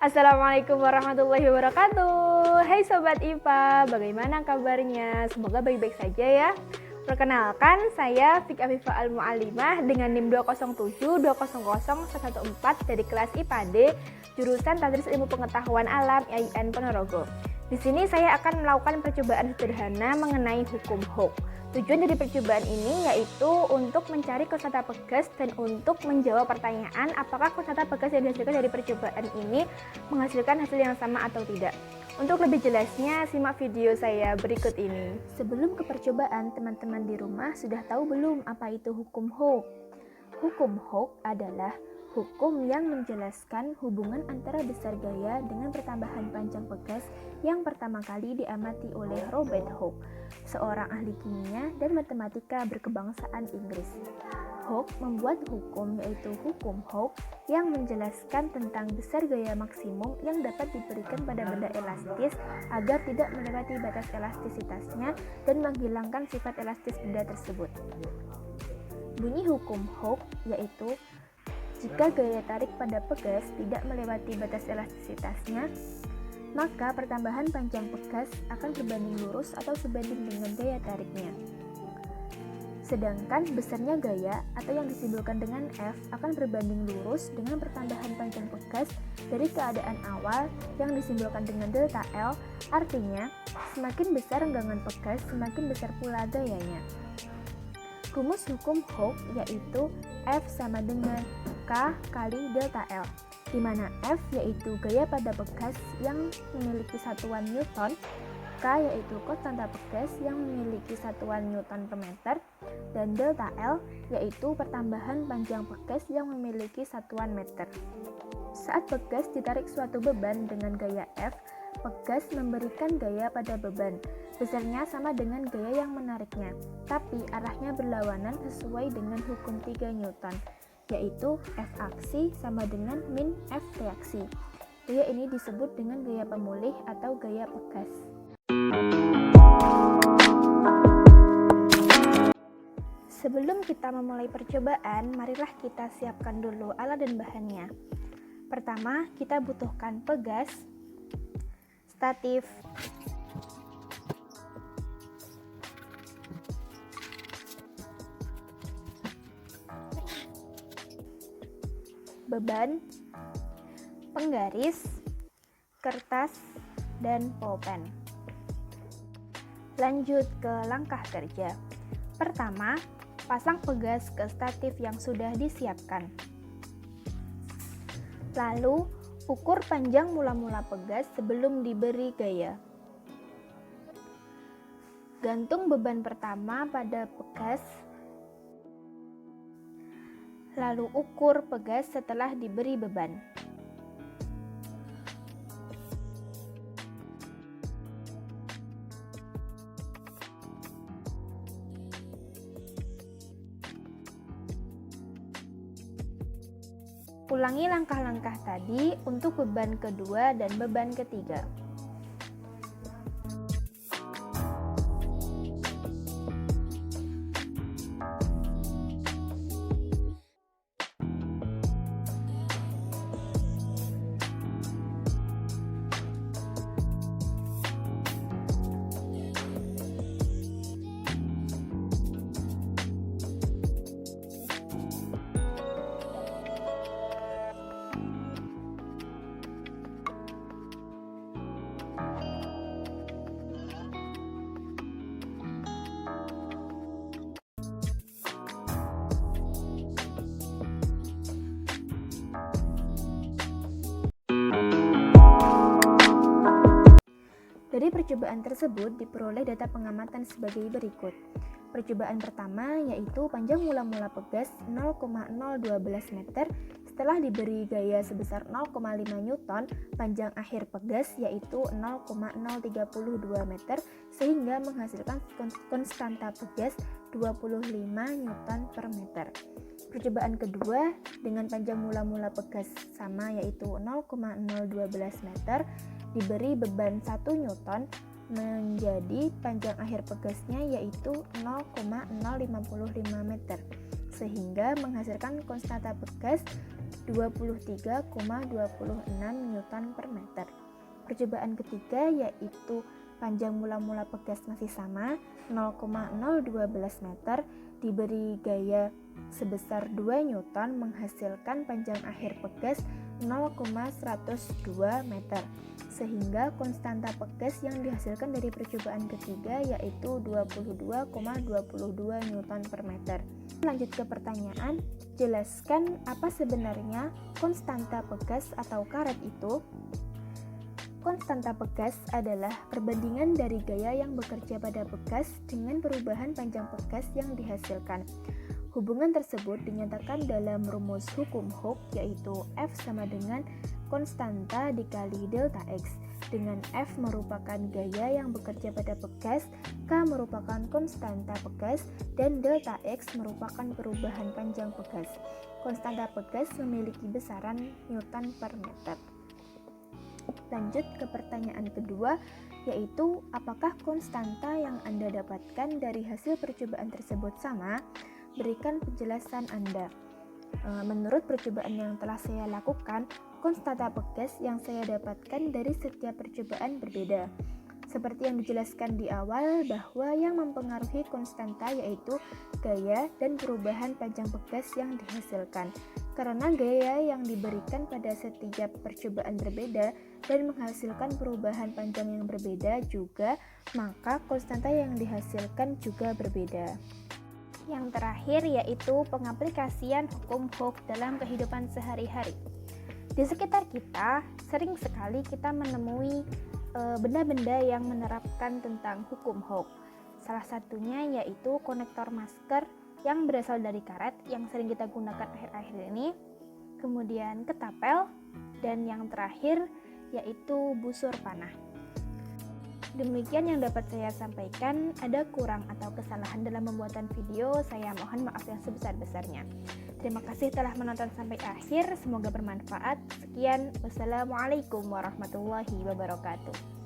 Assalamualaikum warahmatullahi wabarakatuh. Hai Sobat IPA, bagaimana kabarnya? Semoga baik-baik saja ya. Perkenalkan, saya Fik Afifah Al-Mu'alimah dengan NIM 207200114 dari kelas IPA D, jurusan Tadris Ilmu Pengetahuan Alam IAIN Ponorogo. Di sini saya akan melakukan percobaan sederhana mengenai hukum Hooke. Tujuan dari percobaan ini yaitu untuk mencari kosakata pegas dan untuk menjawab pertanyaan apakah kosakata pegas yang dihasilkan dari percobaan ini menghasilkan hasil yang sama atau tidak. Untuk lebih jelasnya, simak video saya berikut ini. Sebelum ke percobaan, teman-teman di rumah sudah tahu belum apa itu hukum Hooke? Hukum Hooke adalah hukum yang menjelaskan hubungan antara besar gaya dengan pertambahan panjang pegas yang pertama kali diamati oleh Robert Hooke, seorang ahli kimia dan matematika berkebangsaan Inggris. Hooke membuat hukum yaitu hukum Hooke yang menjelaskan tentang besar gaya maksimum yang dapat diberikan pada benda elastis agar tidak melewati batas elastisitasnya dan menghilangkan sifat elastis benda tersebut. Bunyi hukum Hooke yaitu jika gaya tarik pada pegas tidak melewati batas elastisitasnya, maka pertambahan panjang pegas akan berbanding lurus atau sebanding dengan gaya tariknya. Sedangkan besarnya gaya atau yang disimbolkan dengan F akan berbanding lurus dengan pertambahan panjang pegas dari keadaan awal yang disimbolkan dengan delta L, artinya semakin besar renggangan pegas semakin besar pula gayanya. Rumus hukum Hooke yaitu F sama dengan K kali delta L, di mana F yaitu gaya pada pegas yang memiliki satuan Newton, K yaitu konstanta pegas yang memiliki satuan Newton per meter, dan delta L yaitu pertambahan panjang pegas yang memiliki satuan meter. Saat pegas ditarik suatu beban dengan gaya F, pegas memberikan gaya pada beban. Besarnya sama dengan gaya yang menariknya, tapi arahnya berlawanan sesuai dengan hukum 3 Newton, yaitu F aksi sama dengan min F reaksi. Gaya ini disebut dengan gaya pemulih atau gaya pegas. Sebelum kita memulai percobaan, marilah kita siapkan dulu alat dan bahannya. Pertama, kita butuhkan pegas, statif, beban, penggaris, kertas, dan pulpen. Lanjut ke langkah kerja. Pertama, pasang pegas ke statif yang sudah disiapkan. Lalu, ukur panjang mula-mula pegas sebelum diberi gaya. Gantung beban pertama pada pegas, lalu ukur pegas setelah diberi beban. Ulangi langkah-langkah tadi untuk beban kedua dan beban ketiga. Dari percobaan tersebut diperoleh data pengamatan sebagai berikut. Percobaan pertama yaitu panjang mula-mula pegas 0,012 meter setelah diberi gaya sebesar 0,5 Newton, panjang akhir pegas yaitu 0,032 meter sehingga menghasilkan konstanta pegas 25 Newton per meter. Percobaan kedua dengan panjang mula-mula pegas sama yaitu 0,012 meter diberi beban 1 Newton menjadi panjang akhir pegasnya yaitu 0,055 meter sehingga menghasilkan konstanta pegas Newton per meter. Percobaan ketiga yaitu panjang mula-mula pegas masih sama 0,012 meter diberi gaya sebesar 2 Newton menghasilkan panjang akhir pegas 0,102 meter. Sehingga konstanta pegas yang dihasilkan dari percobaan ketiga yaitu 22,22 Newton per meter. Lanjut ke pertanyaan, jelaskan apa sebenarnya konstanta pegas atau karet itu? Konstanta pegas adalah perbandingan dari gaya yang bekerja pada pegas dengan perubahan panjang pegas yang dihasilkan. Hubungan tersebut dinyatakan dalam rumus hukum Hooke, yaitu F sama dengan konstanta dikali delta X, dengan F merupakan gaya yang bekerja pada pegas, K merupakan konstanta pegas, dan delta X merupakan perubahan panjang pegas. Konstanta pegas memiliki besaran Newton per meter. Lanjut ke pertanyaan kedua, yaitu apakah konstanta yang Anda dapatkan dari hasil percobaan tersebut sama? Berikan penjelasan Anda. Menurut percobaan yang telah saya lakukan, konstanta pegas yang saya dapatkan dari setiap percobaan berbeda. Seperti yang dijelaskan di awal bahwa yang mempengaruhi konstanta yaitu gaya dan perubahan panjang pegas yang dihasilkan. Karena gaya yang diberikan pada setiap percobaan berbeda dan menghasilkan perubahan panjang yang berbeda juga, maka konstanta yang dihasilkan juga berbeda. Yang terakhir yaitu pengaplikasian hukum Hooke dalam kehidupan sehari-hari. Di sekitar kita, sering sekali kita menemui benda-benda yang menerapkan tentang hukum Hooke. Salah satunya yaitu konektor masker yang berasal dari karet yang sering kita gunakan akhir-akhir ini, kemudian ketapel, dan yang terakhir yaitu busur panah. Demikian yang dapat saya sampaikan. Ada kurang atau kesalahan dalam pembuatan video, saya mohon maaf yang sebesar-besarnya. Terima kasih telah menonton sampai akhir, semoga bermanfaat. Sekian, wassalamualaikum warahmatullahi wabarakatuh.